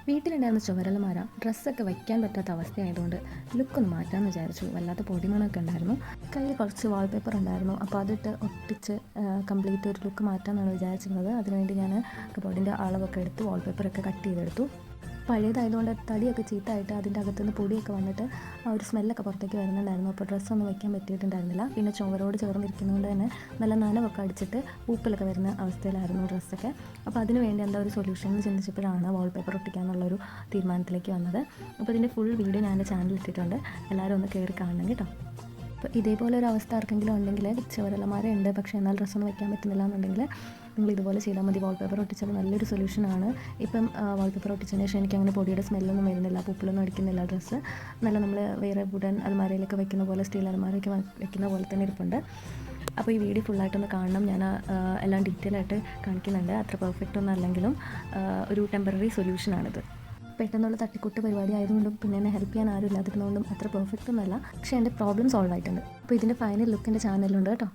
വീട്ടിലുണ്ടായിരുന്ന ചുവരലമാര ഡ്രസ്സൊക്കെ വയ്ക്കാൻ പറ്റാത്ത അവസ്ഥയായതുകൊണ്ട് ലുക്കൊന്ന് മാറ്റാമെന്ന് വിചാരിച്ചു. വല്ലാത്ത പൊടിമണമൊക്കെ ഉണ്ടായിരുന്നു. കയ്യിൽ കുറച്ച് വാൾപേപ്പർ ഉണ്ടായിരുന്നു. അപ്പോൾ അതിട്ട് ഒട്ടിച്ച് കംപ്ലീറ്റ് ഒരു ലുക്ക് മാറ്റാമെന്നാണ് വിചാരിച്ചിരുന്നത്. അതിനുവേണ്ടി ഞാൻ കബോർഡിൻ്റെ അളവൊക്കെ എടുത്ത് വാൾപേപ്പറൊക്കെ കട്ട് ചെയ്തെടുത്തു. പഴയതായതുകൊണ്ട് തടിയൊക്കെ ചീത്തായിട്ട് അതിൻ്റെ അകത്തുനിന്ന് പൊടിയൊക്കെ വന്നിട്ട് ആ ഒരു സ്മെല്ലൊക്കെ പുറത്തേക്ക് വരുന്നുണ്ടായിരുന്നു. അപ്പോൾ ഡ്രസ്സൊന്നും വയ്ക്കാൻ പറ്റിയിട്ടുണ്ടായിരുന്നില്ല. പിന്നെ ചുവരോട് ചേർന്നിരിക്കുന്നതുകൊണ്ട് തന്നെ നല്ല നനവൊക്കെ അടിച്ചിട്ട് പൂപ്പലൊക്കെ വരുന്ന അവസ്ഥയിലായിരുന്നു ഡ്രസ്സൊക്കെ. അപ്പോൾ അതിന് വേണ്ടി എന്താ ഒരു സൊല്യൂഷൻ എന്ന് ചിന്തിച്ചപ്പോഴാണ് വാൾപേപ്പർ ഒട്ടിക്കാന്നുള്ളൊരു തീരുമാനത്തിലേക്ക് വന്നത്. അപ്പോൾ ഇതിൻ്റെ ഫുൾ വീഡിയോ ഞാൻ എൻ്റെ ചാനലിൽ ഇട്ടിട്ടുണ്ട്. എല്ലാവരും ഒന്ന് കയറി കാണണം കേട്ടോ. അപ്പോൾ ഇതേപോലെ ഒരു അവസ്ഥ ആർക്കെങ്കിലും ഉണ്ടെങ്കിൽ ചുവരലമാരയുണ്ട് പക്ഷേ എന്നാൽ ഡ്രസ്സൊന്നും വയ്ക്കാൻ പറ്റുന്നില്ല എന്നുണ്ടെങ്കിൽ നിങ്ങൾ ഇതുപോലെ ചെയ്താൽ മതി. വാൾപേപ്പർ ഒട്ടിച്ചാൽ നല്ലൊരു സൊല്യൂഷനാണ്. ഇപ്പം വാൾപേപ്പർ ഒട്ടിച്ചതിന് ശേഷം എനിക്ക് അങ്ങനെ പൊടിയുടെ സ്മെല്ലൊന്നും വരുന്നില്ല, പൂപ്പിലൊന്നും അടിക്കുന്നില്ല. ഡ്രസ്സ് നല്ല നമ്മൾ വേറെ വുഡൻ അലമാരയിലൊക്കെ വെക്കുന്ന പോലെ, സ്റ്റീൽ അലമാരയൊക്കെ വെക്കുന്ന പോലെ തന്നെ ഇരിപ്പുണ്ട്. അപ്പോൾ ഈ വീഡിയോ ഫുള്ളായിട്ടൊന്ന് കാണണം. ഞാൻ എല്ലാം ഡീറ്റെയിൽ ആയിട്ട് കാണിക്കുന്നുണ്ട്. അത്ര പെർഫെക്റ്റ് ഒന്നും അല്ലെങ്കിലും ഒരു ടെമ്പററി സൊല്യൂഷനാണിത്. പെട്ടെന്നുള്ള തട്ടിക്കൂട്ട് പരിപാടി ആയതുകൊണ്ടും പിന്നെ എന്നെ ഹെൽപ്പ് ചെയ്യാൻ ആരും ഇല്ലാതിരുന്നതുകൊണ്ടും അത്ര പെർഫെക്റ്റ് ഒന്നുമല്ല. പക്ഷേ എൻ്റെ പ്രോബ്ലം സോൾവ് ആയിട്ടുണ്ട്. അപ്പോൾ ഇതിൻ്റെ ഫൈനൽ ലുക്ക് എൻ്റെ ചാനലിലുണ്ട് കേട്ടോ.